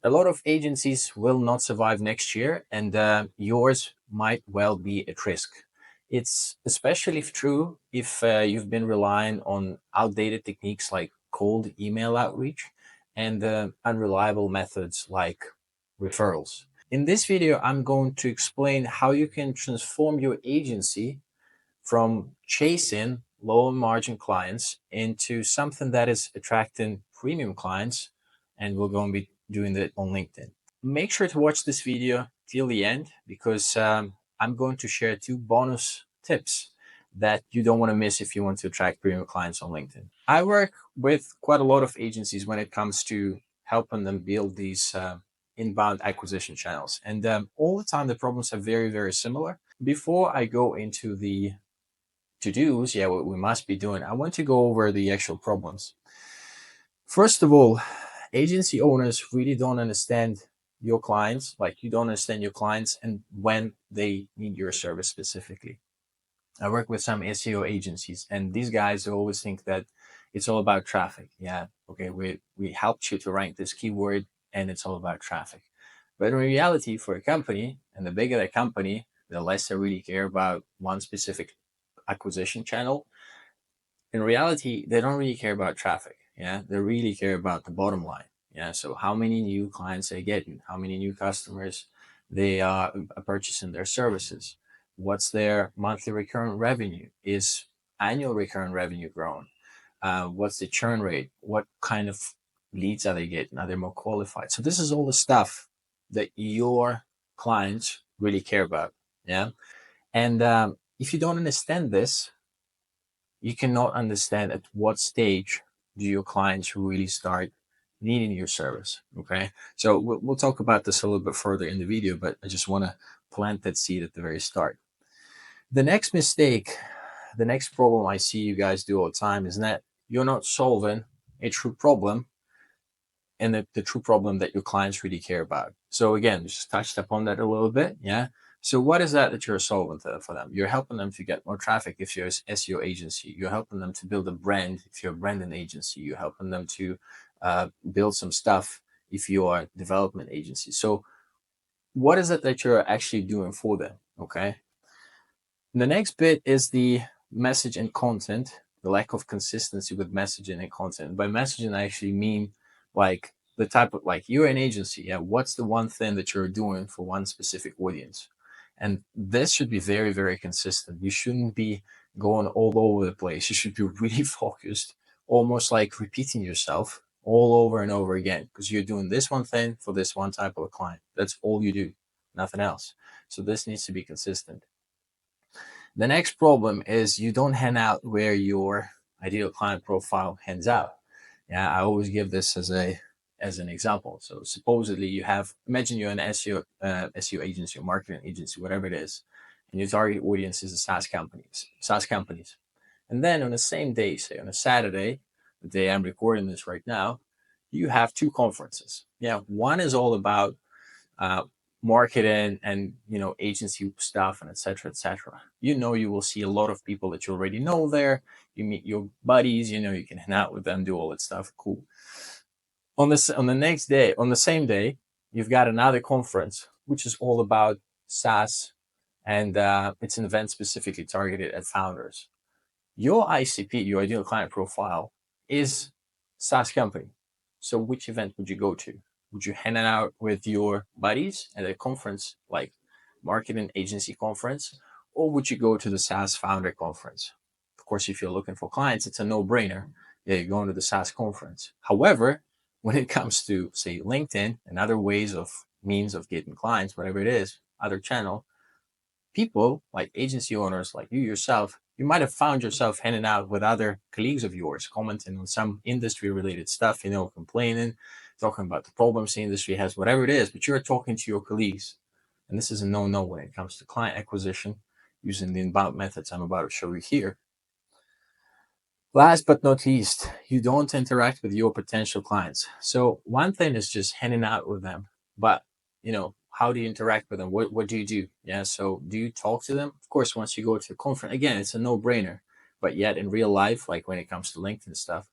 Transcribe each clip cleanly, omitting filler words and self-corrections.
A lot of agencies will not survive next year, and yours might well be at risk. It's especially true if you've been relying on outdated techniques like cold email outreach and unreliable methods like referrals. In this video, I'm going to explain how you can transform your agency from chasing low margin clients into something that is attracting premium clients. And we're going to be doing that on LinkedIn. Make sure to watch this video till the end because I'm going to share two bonus tips that you don't want to miss if you want to attract premium clients on LinkedIn. I work with quite a lot of agencies when it comes to helping them build these inbound acquisition channels. And all the time, the problems are very, very similar. Before I go into the to-dos, what we must be doing, I want to go over the actual problems. First of all, agency owners really don't understand your clients, like you don't understand your clients and when they need your service specifically. I work with some SEO agencies, and these guys always think that it's all about traffic. Yeah, okay, we helped you to rank this keyword, and it's all about traffic. But in reality, for a company, and the bigger the company, the less they really care about one specific acquisition channel. In reality, they don't really care about traffic. Yeah, they really care about the bottom line. Yeah, so how many new clients they get, how many new customers they are purchasing their services, what's their monthly recurrent revenue, is annual recurrent revenue growing, what's the churn rate, what kind of leads are they getting, are they more qualified? So this is all the stuff that your clients really care about. Yeah, and if you don't understand this, you cannot understand at what stage do your clients really start needing your service. Okay, so we'll talk about this a little bit further in the video, but I just want to plant that seed at the very start. The next mistake, the next problem I see you guys do all the time is that you're not solving a true problem, and the true problem that your clients really care about. So again, just touched upon that a little bit. Yeah. So what is that you're solving for them? You're helping them to get more traffic if you're an SEO agency. You're helping them to build a brand if you're a branding agency. You're helping them to build some stuff if you are a development agency. So what is it that you're actually doing for them? Okay. The next bit is the message and content, the lack of consistency with messaging and content. By messaging, I actually mean like the type of, like, you're an agency. Yeah. What's the one thing that you're doing for one specific audience? And this should be very, very consistent. You shouldn't be going all over the place. You should be really focused, almost like repeating yourself all over and over again, because you're doing this one thing for this one type of a client. That's all you do, nothing else. So this needs to be consistent. The next problem is you don't hand out where your ideal client profile hands out. Yeah, I always give this as an example. So supposedly you have, imagine you're an SEO agency or marketing agency, whatever it is, and your target audience is the SaaS companies. And then on the same day, say on a Saturday, the day I'm recording this right now, you have two conferences. Yeah, one is all about uh, marketing and agency stuff and etc etc. You will see a lot of people that you already know there. You meet your buddies, you can hang out with them, do all that stuff. Cool. On the next day, on the same day, you've got another conference which is all about SaaS, and it's an event specifically targeted at founders. Your ICP, your ideal client profile, is SaaS company. So which event would you go to? Would you hang out with your buddies at a conference like marketing agency conference, or would you go to the SaaS founder conference? Of course, if you're looking for clients, it's a no-brainer. Yeah, you're going to the SaaS conference. However, when it comes to, say, LinkedIn and other ways of means of getting clients, whatever it is, other channel, people like agency owners like you yourself, you might have found yourself hanging out with other colleagues of yours, commenting on some industry related stuff, complaining, talking about the problems the industry has, whatever it is, but you're talking to your colleagues. And this is a no-no when it comes to client acquisition using the inbound methods I'm about to show you here. Last but not least, you don't interact with your potential clients. So one thing is just hanging out with them, but how do you interact with them? What do you do? Yeah, so do you talk to them? Of course, once you go to a conference, again, it's a no-brainer. But yet in real life, like when it comes to LinkedIn stuff,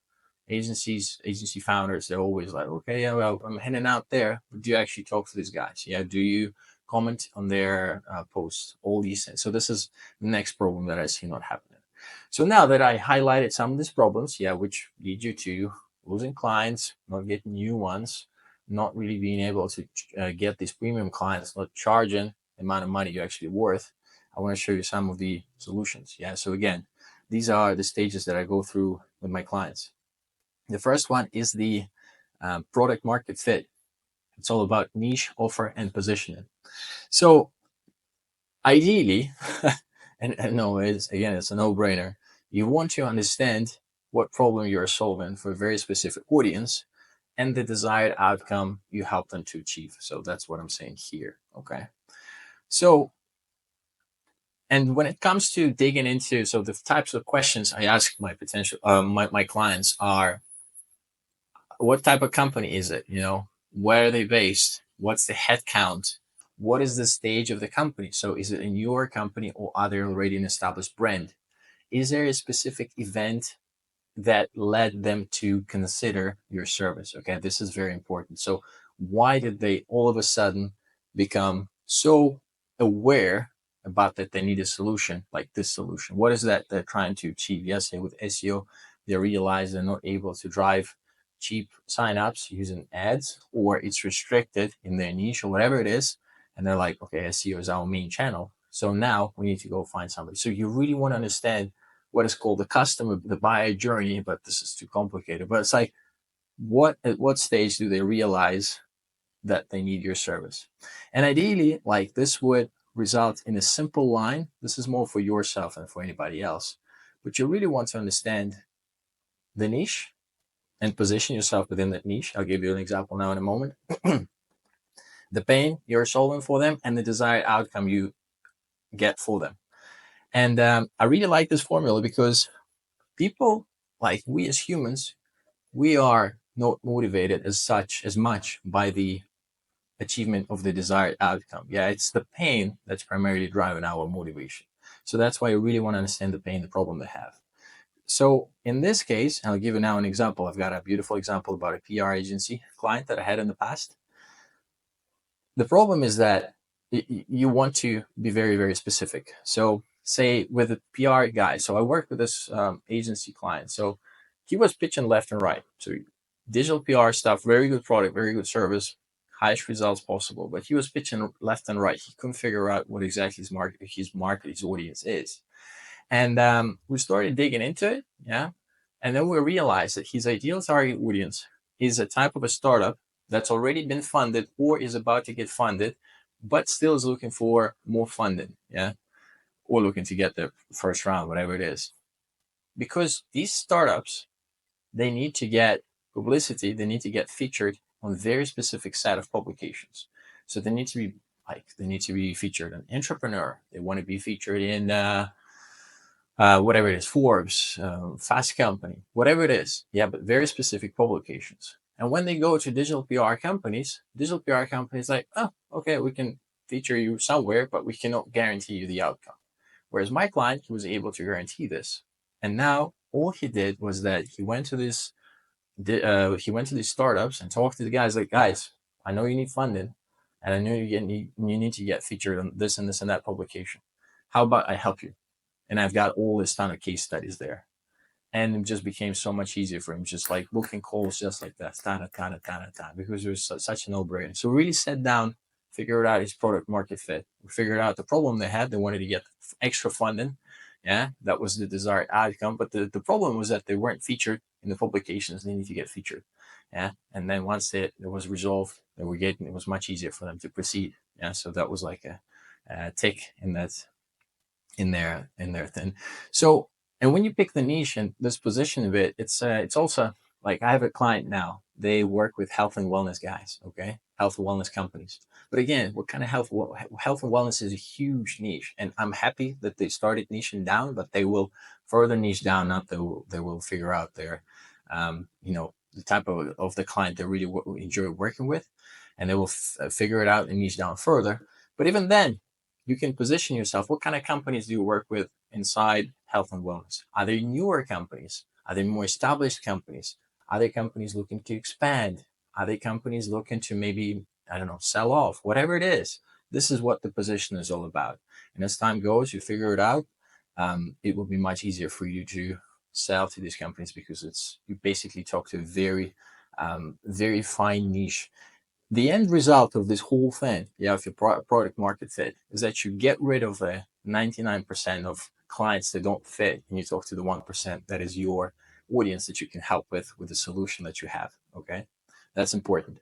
agency founders, they're always like, okay, yeah, well, I'm heading out there. But do you actually talk to these guys? Yeah. Do you comment on their posts? All these things. So this is the next problem that I see not happening. So now that I highlighted some of these problems, yeah, which lead you to losing clients, not getting new ones, not really being able to get these premium clients, not charging the amount of money you're actually worth, I want to show you some of the solutions. Yeah. So again, these are the stages that I go through with my clients. The first one is the product market fit. It's all about niche, offer, and positioning. So ideally, and no, it's a no-brainer. You want to understand what problem you're solving for a very specific audience and the desired outcome you help them to achieve. So that's what I'm saying here. Okay. So, and when it comes to digging into, so the types of questions I ask my potential, my clients are, what type of company is it? Where are they based? What's the head count? What is the stage of the company? So is it a newer company or are they already an established brand? Is there a specific event that led them to consider your service? Okay, this is very important. So why did they all of a sudden become so aware about that they need a solution like this solution? What is that they're trying to achieve? Yes, with SEO, they realize they're not able to drive cheap signups using ads, or it's restricted in their niche or whatever it is. And they're like, okay, SEO is our main channel. So now we need to go find somebody. So you really want to understand what is called the buyer journey, but this is too complicated. But it's like, at what stage do they realize that they need your service? And ideally, like, this would result in a simple line. This is more for yourself than for anybody else. But you really want to understand the niche and position yourself within that niche. I'll give you an example now in a moment. The pain you're solving for them and the desired outcome you get for them. And I really like this formula because people, like we as humans, we are not motivated as much by the achievement of the desired outcome. Yeah, it's the pain that's primarily driving our motivation. So that's why you really want to understand the pain, the problem they have. So in this case, I'll give you now an example. I've got a beautiful example about a PR agency client that I had in the past. The problem is that you want to be very, very specific. So say with a PR guy, so I worked with this agency client. So he was pitching left and right. So digital PR stuff, very good product, very good service, highest results possible. But he was pitching left and right. He couldn't figure out what exactly his audience is. And we started digging into it. Yeah. And then we realized that his ideal target audience is a type of a startup that's already been funded or is about to get funded, but still is looking for more funding. Yeah. Or looking to get the first round, whatever it is. Because these startups, they need to get publicity, they need to get featured on very specific set of publications. So they need to be featured in Entrepreneur. They want to be featured in whatever it is, Forbes, Fast Company, whatever it is. Yeah, but very specific publications. And when they go to digital PR companies like, oh, okay, we can feature you somewhere, but we cannot guarantee you the outcome. Whereas my client, he was able to guarantee this. And now all he did was that he went to these startups and talked to the guys like, guys, I know you need funding, and I know you need to get featured on this and this and that publication. How about I help you? And I've got all this ton of case studies there. And it just became so much easier for him, just like booking calls just like that, because it was such a no-brainer. So we really sat down, figured out his product market fit. We figured out the problem they had. They wanted to get extra funding. Yeah, that was the desired outcome. But the problem was that they weren't featured in the publications they need to get featured. Yeah. And then once it was resolved, it was much easier for them to proceed. Yeah. So that was like a tick in their thing. So, and when you pick the niche and this position of it, it's also like, I have a client now. They work with health and wellness guys. Okay, health and wellness companies. But again, what kind of health and wellness is a huge niche, and I'm happy that they started niching down, but they will further niche down. Not they will figure out their, the type of the client they really enjoy working with, and they will figure it out and niche down further. But even then, you can position yourself. What kind of companies do you work with inside health and wellness? Are they newer companies? Are they more established companies? Are they companies looking to expand? Are they companies looking to maybe, I don't know, sell off? Whatever it is, this is what the position is all about. And as time goes, you figure it out. It will be much easier for you to sell to these companies because it's you basically talk to a very, very fine niche. The end result of this whole thing, yeah, of your product market fit, is that you get rid of the 99% of clients that don't fit, and you talk to the 1% that is your audience that you can help with the solution that you have. Okay, that's important.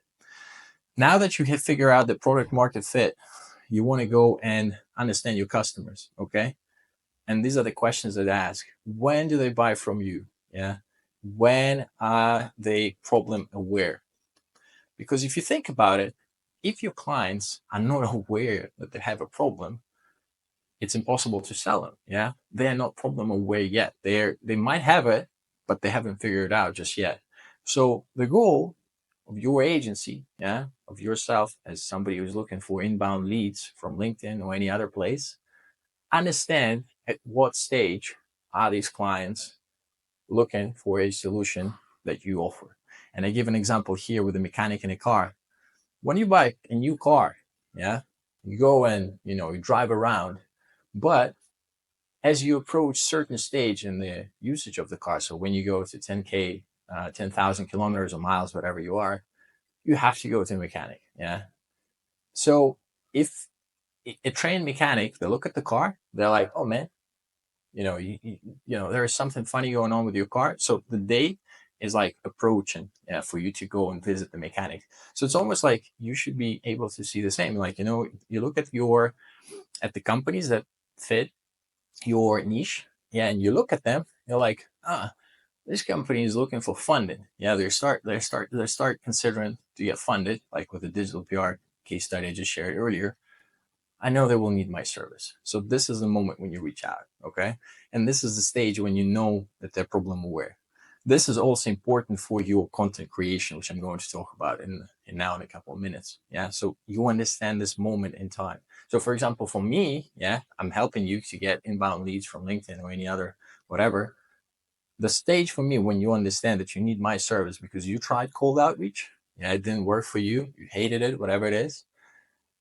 Now that you have figured out the product market fit, you want to go and understand your customers. Okay, and these are the questions that I ask: when do they buy from you? Yeah, when are they problem aware? Because if you think about it, if your clients are not aware that they have a problem, it's impossible to sell them. Yeah, they are not problem aware yet. They might have it, but they haven't figured it out just yet. So the goal of your agency, yeah, of yourself as somebody who's looking for inbound leads from LinkedIn or any other place, understand at what stage are these clients looking for a solution that you offer. And I give an example here with a mechanic in a car. When you buy a new car, yeah, you go and you drive around, but as you approach certain stage in the usage of the car, so when you go to 10k, 10,000 kilometers or miles, whatever you are, you have to go to a mechanic. Yeah. So if a trained mechanic, they look at the car, they're like, oh man, there is something funny going on with your car. So the day is like approaching, yeah, for you to go and visit the mechanic. So it's almost like you should be able to see the same. Like, you look at the companies that fit your niche, yeah, and you look at them, you're like, this company is looking for funding. Yeah, they start considering to get funded, like with the digital PR case study I just shared earlier. I know they will need my service. So this is the moment when you reach out, okay? And this is the stage when you know that they're problem aware. This is also important for your content creation, which I'm going to talk about in now in a couple of minutes. Yeah, so you understand this moment in time. So for example, for me, yeah, I'm helping you to get inbound leads from LinkedIn or any other whatever. The stage for me when you understand that you need my service because you tried cold outreach, yeah, it didn't work for you, you hated it, whatever it is,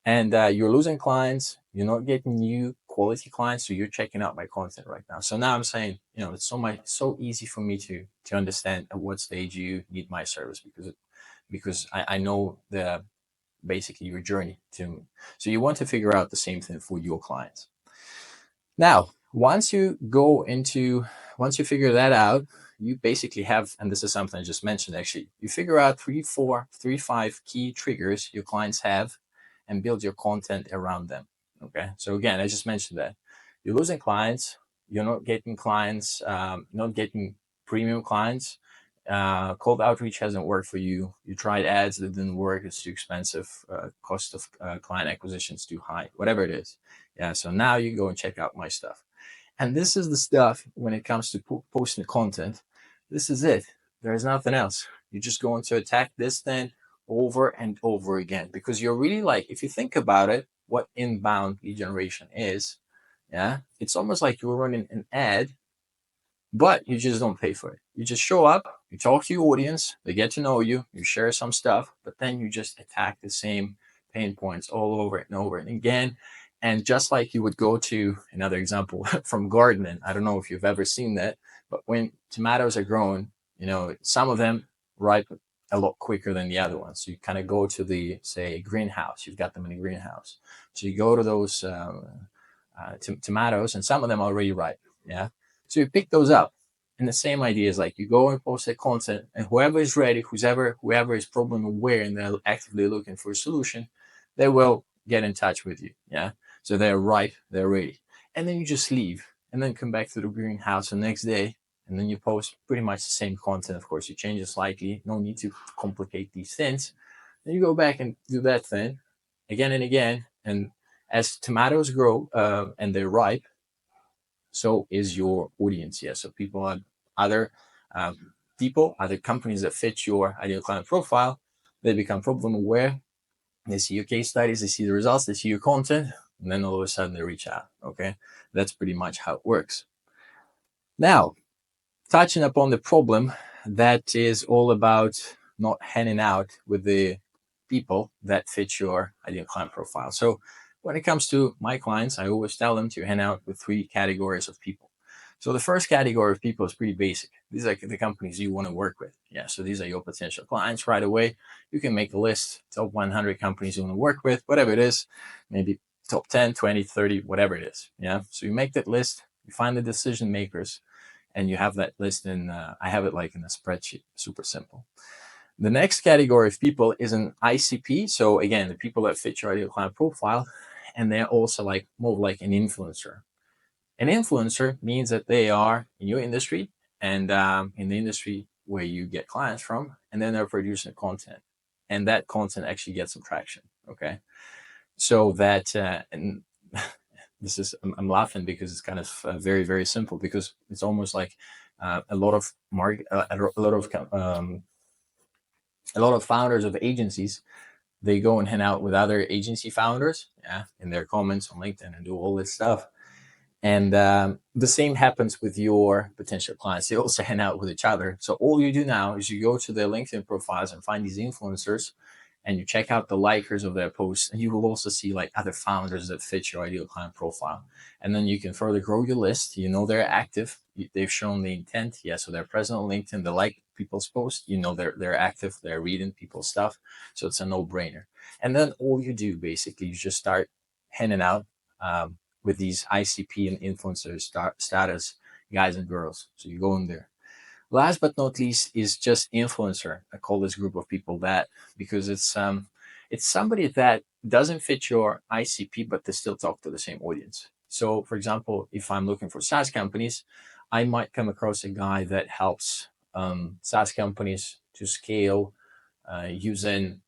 and you're losing clients, you're not getting new quality clients, so you're checking out my content right now. So now I'm saying, it's so easy for me to understand at what stage you need my service because I know the basically your journey to me. So you want to figure out the same thing for your clients. Now, once you figure that out, you basically have, and this is something I just mentioned actually, you figure out 5 key triggers your clients have and build your content around them. Okay. So again, I just mentioned that you're losing clients, you're not getting clients, not getting premium clients. Cold outreach hasn't worked for you. You tried ads that didn't work. It's too expensive. Cost of client acquisition is too high. Whatever it is. Yeah. So now you go and check out my stuff. And this is the stuff when it comes to posting content. This is it. There's nothing else. You're just going to attack this thing over and over again because you're really like, if you think about it, what inbound lead generation is, yeah, it's almost like you're running an ad, but you just don't pay for it. You just show up, you talk to your audience, they get to know you, you share some stuff, but then you just attack the same pain points all over and over and again. And just like you would go to another example from gardening, I don't know if you've ever seen that, but when tomatoes are grown, some of them ripe a lot quicker than the other ones. So you kind of go to the, say, greenhouse, you've got them in a greenhouse. So you go to those tomatoes and some of them are already ripe. Yeah. So you pick those up. And the same idea is like you go and post that content, and whoever is ready, whoever is problem aware and they're actively looking for a solution, they will get in touch with you. Yeah. So they're ripe, they're ready. And then you just leave and then come back to the greenhouse the next day. And then you post pretty much the same content. Of course, you change it slightly. No need to complicate these things. Then you go back and do that thing again and again. And as tomatoes grow and they're ripe, so is your audience. Yeah. So people are other other companies that fit your ideal client profile. They become problem aware. They see your case studies, they see the results, they see your content, and then all of a sudden they reach out. Okay. That's pretty much how it works. Now, touching upon the problem, that is all about not hanging out with the people that fit your ideal client profile. So when it comes to my clients, I always tell them to hang out with three categories of people. So the first category of people is pretty basic. These are the companies you want to work with. Yeah, so these are your potential clients right away. You can make a list, top 100 companies you want to work with, whatever it is, maybe top 10, 20, 30, whatever it is. Yeah, so you make that list, you find the decision makers, and you have that list in, I have it like in a spreadsheet, super simple. The next category of people is an ICP. So again, the people that fit your ideal client profile, and they're also like more like an influencer. An influencer means that they are in your industry and in the industry where you get clients from, and then they're producing content, and that content actually gets some traction. Okay, so that and this is I'm laughing because it's kind of very very simple, because it's almost like a lot of a lot of founders of agencies, they go and hang out with other agency founders, yeah, in their comments on LinkedIn and do all this stuff. And the same happens with your potential clients. They also hang out with each other. So all you do now is you go to their LinkedIn profiles and find these influencers, and you check out the likers of their posts, and you will also see like other founders that fit your ideal client profile. And then you can further grow your list. You know they're active. They've shown the intent. Yeah, so they're present on LinkedIn. They like people's posts. You know they're active. They're reading people's stuff. So it's a no-brainer. And then all you do basically, you just start handing out with these ICP and influencer status guys and girls. So you go in there. Last but not least is just influencer. I call this group of people that because it's somebody that doesn't fit your ICP, but they still talk to the same audience. So, for example, if I'm looking for SaaS companies, I might come across a guy that helps SaaS companies to scale using,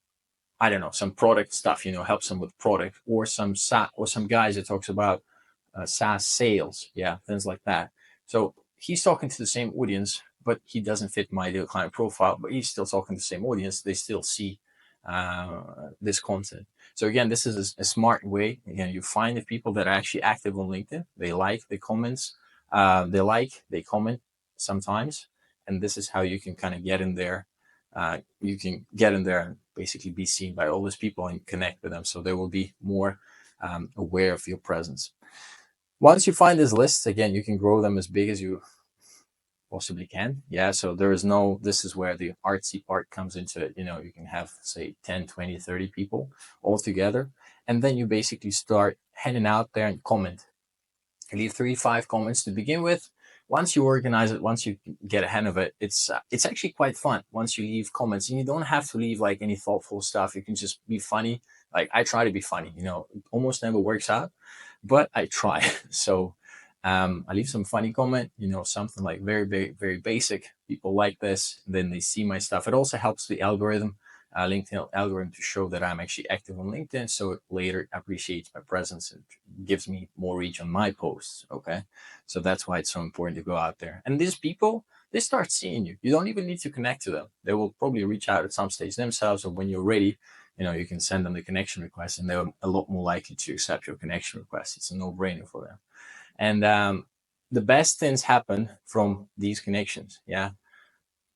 I don't know, some product stuff. Helps them with product, or some guys that talks about SaaS sales, yeah, things like that. So he's talking to the same audience, but he doesn't fit my ideal client profile. But he's still talking to the same audience. They still see this content. So again, this is a smart way. Again, you find the people that are actually active on LinkedIn. They like the comments. They comment sometimes, and this is how you can kind of get in there. You can get in there and basically be seen by all these people and connect with them. So they will be more aware of your presence. Once you find these lists, again, you can grow them as big as you possibly can. Yeah, so this is where the artsy part comes into it. You can have, say, 10, 20, 30 people all together. And then you basically start heading out there and comment. You leave 3, 5 comments to begin with. Once you organize it, once you get a hand of it, it's actually quite fun once you leave comments. And you don't have to leave like any thoughtful stuff. You can just be funny. Like I try to be funny, it almost never works out, but I try. So I leave some funny comment, something like very, very, very basic. People like this, then they see my stuff. It also helps the algorithm, LinkedIn algorithm, to show that I'm actually active on LinkedIn. So it later appreciates my presence and gives me more reach on my posts. Okay. So that's why it's so important to go out there. And these people, they start seeing you. You don't even need to connect to them. They will probably reach out at some stage themselves, or when you're ready, you can send them the connection request, and they're a lot more likely to accept your connection request. It's a no-brainer for them. And the best things happen from these connections. Yeah.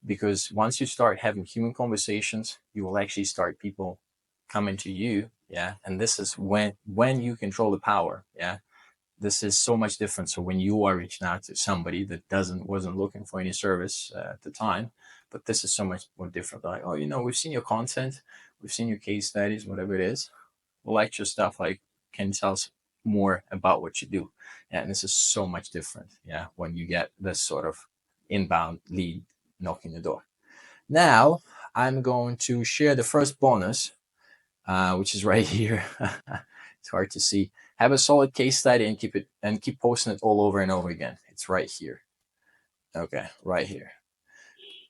Because once you start having human conversations, you will actually start people coming to you. Yeah. And this is when you control the power. Yeah. This is so much different. So when you are reaching out to somebody that wasn't looking for any service at the time, but this is so much more different. Like, oh, we've seen your content, we've seen your case studies, whatever it is. We'll like your stuff. Like, can you tell us more about what you do? Yeah, and this is so much different. Yeah, when you get this sort of inbound lead knocking the door. Now I'm going to share the first bonus, which is right here. It's hard to see. Have a solid case study and keep posting it all over and over again. It's right here. Okay, right here.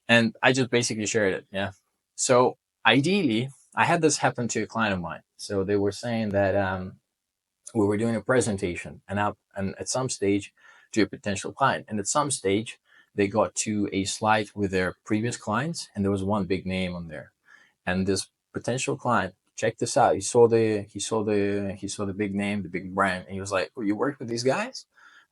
And I just basically shared it. Yeah. So ideally, I had this happen to a client of mine. So they were saying that we were doing a presentation, and at some stage to a potential client, and at some stage they got to a slide with their previous clients, and there was one big name on there, and this potential client, check this out, he saw the big name, the big brand, and he was like, oh, you work with these guys?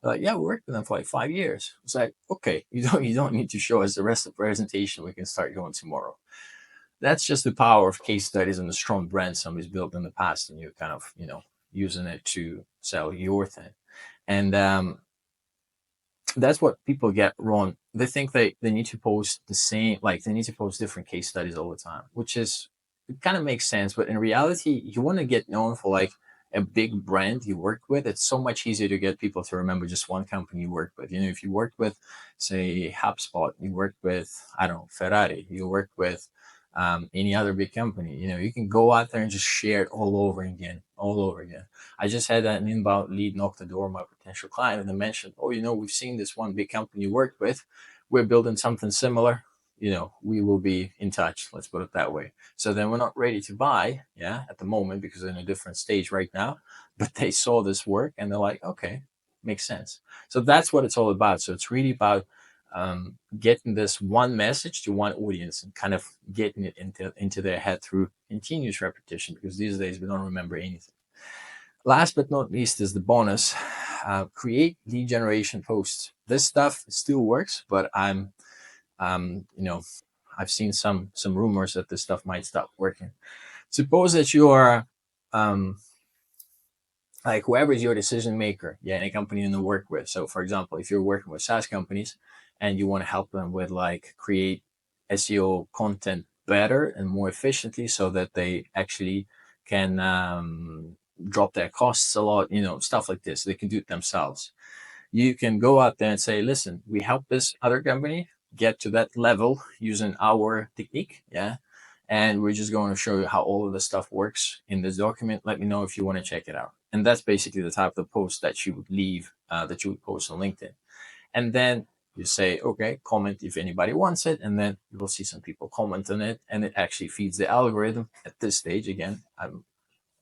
Like, yeah, we worked with them for like 5 years. It's like, okay, you don't need to show us the rest of the presentation. We can start going tomorrow. That's just the power of case studies and the strong brand somebody's built in the past, and you're kind of, using it to sell your thing. And that's what people get wrong. They think they need to post the same, like they need to post different case studies all the time, which is, it kind of makes sense. But in reality, you want to get known for like a big brand you work with. It's so much easier to get people to remember just one company you work with. If you worked with, say, HubSpot, you worked with, I don't know, Ferrari, you worked with any other big company, you can go out there and just share it all over again, all over again. I just had an inbound lead knock the door of my potential client, and they mentioned, oh, we've seen this one big company you worked with. We're building something similar. We will be in touch. Let's put it that way. So then we're not ready to buy, yeah, at the moment, because they're in a different stage right now. But they saw this work and they're like, okay, makes sense. So that's what it's all about. So it's really about getting this one message to one audience and kind of getting it into their head through continuous repetition, because these days we don't remember anything. Last but not least is the bonus. Create lead generation posts. This stuff still works, but I've seen some rumors that this stuff might stop working. Suppose that you are like whoever is your decision maker, yeah, in a company you work with. So for example, if you're working with SaaS companies and you want to help them with like create SEO content better and more efficiently so that they actually can drop their costs a lot, stuff like this, they can do it themselves. You can go out there and say, listen, we help this other company get to that level using our technique, yeah, and we're just going to show you how all of this stuff works in this document. Let me know if you want to check it out. And that's basically the type of post that you would that you would post on LinkedIn. And then you say, okay, comment if anybody wants it. And then you will see some people comment on it. And it actually feeds the algorithm at this stage. Again, I'm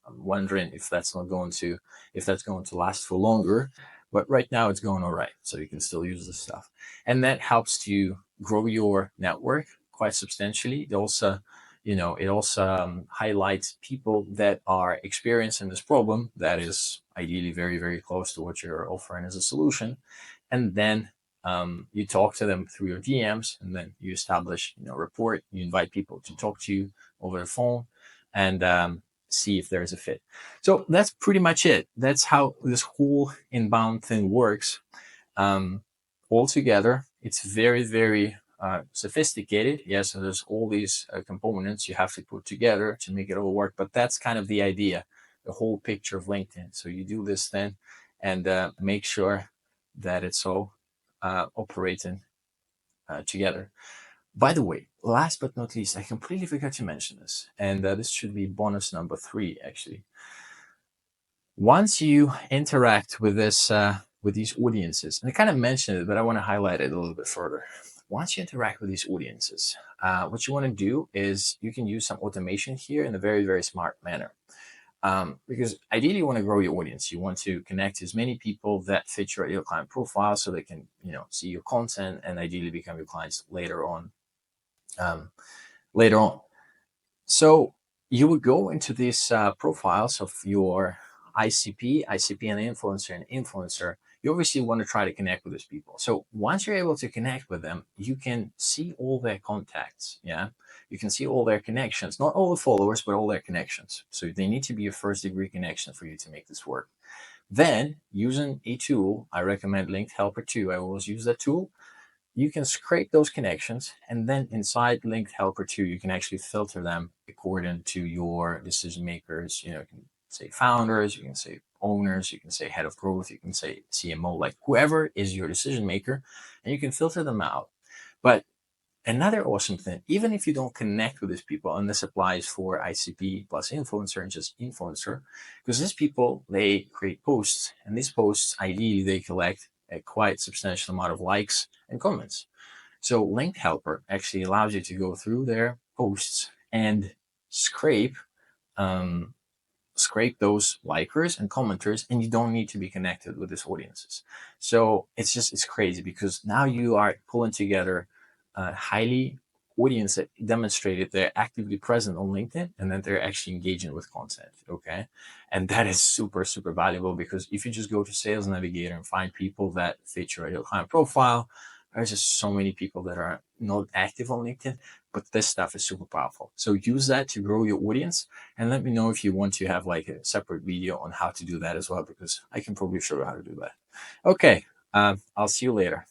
wondering if that's going to last for longer. But right now it's going all right. So you can still use this stuff. And that helps you grow your network quite substantially. It also highlights people that are experiencing this problem that is ideally very, very close to what you're offering as a solution. And then you talk to them through your DMs, and then you establish, rapport. You invite people to talk to you over the phone, and see if there's a fit. So that's pretty much it. That's how this whole inbound thing works. Altogether, it's very, very sophisticated. Yeah, so there's all these components you have to put together to make it all work. But that's kind of the idea, the whole picture of LinkedIn. So you do this then, and make sure that it's all operating together. By the way, last but not least, I completely forgot to mention this, and this should be bonus number 3, actually. Once you interact with with these audiences, and I kind of mentioned it, but I want to highlight it a little bit further. Once you interact with these audiences, what you want to do is you can use some automation here in a very, very smart manner. Because ideally you want to grow your audience. You want to connect as many people that fit your ideal client profile so they can, see your content and ideally become your clients later on. So you would go into these profiles of your ICP and influencer. You obviously want to try to connect with those people. So once you're able to connect with them, you can see all their contacts. Yeah. You can see all their connections, not all the followers, but all their connections. So they need to be a first degree connection for you to make this work. Then using a tool, I recommend Linked Helper 2. I always use that tool. You can scrape those connections, and then inside Linked Helper 2, you can actually filter them according to your decision makers. You can say founders, you can say owners, you can say head of growth, you can say CMO, like whoever is your decision maker, and you can filter them out. But another awesome thing, even if you don't connect with these people, and this applies for ICP plus influencer and just influencer, because these people, they create posts, and these posts, ideally, they collect a quite substantial amount of likes and comments. So Linked Helper actually allows you to go through their posts and scrape those likers and commenters, and you don't need to be connected with these audiences. So it's crazy, because now you are pulling together highly audience that demonstrated they're actively present on LinkedIn and that they're actually engaging with content. Okay. And that is super, super valuable, because if you just go to Sales Navigator and find people that fit your ideal client profile, there's just so many people that are not active on LinkedIn, but this stuff is super powerful. So use that to grow your audience, and let me know if you want to have like a separate video on how to do that as well, because I can probably show you how to do that. Okay. I'll see you later.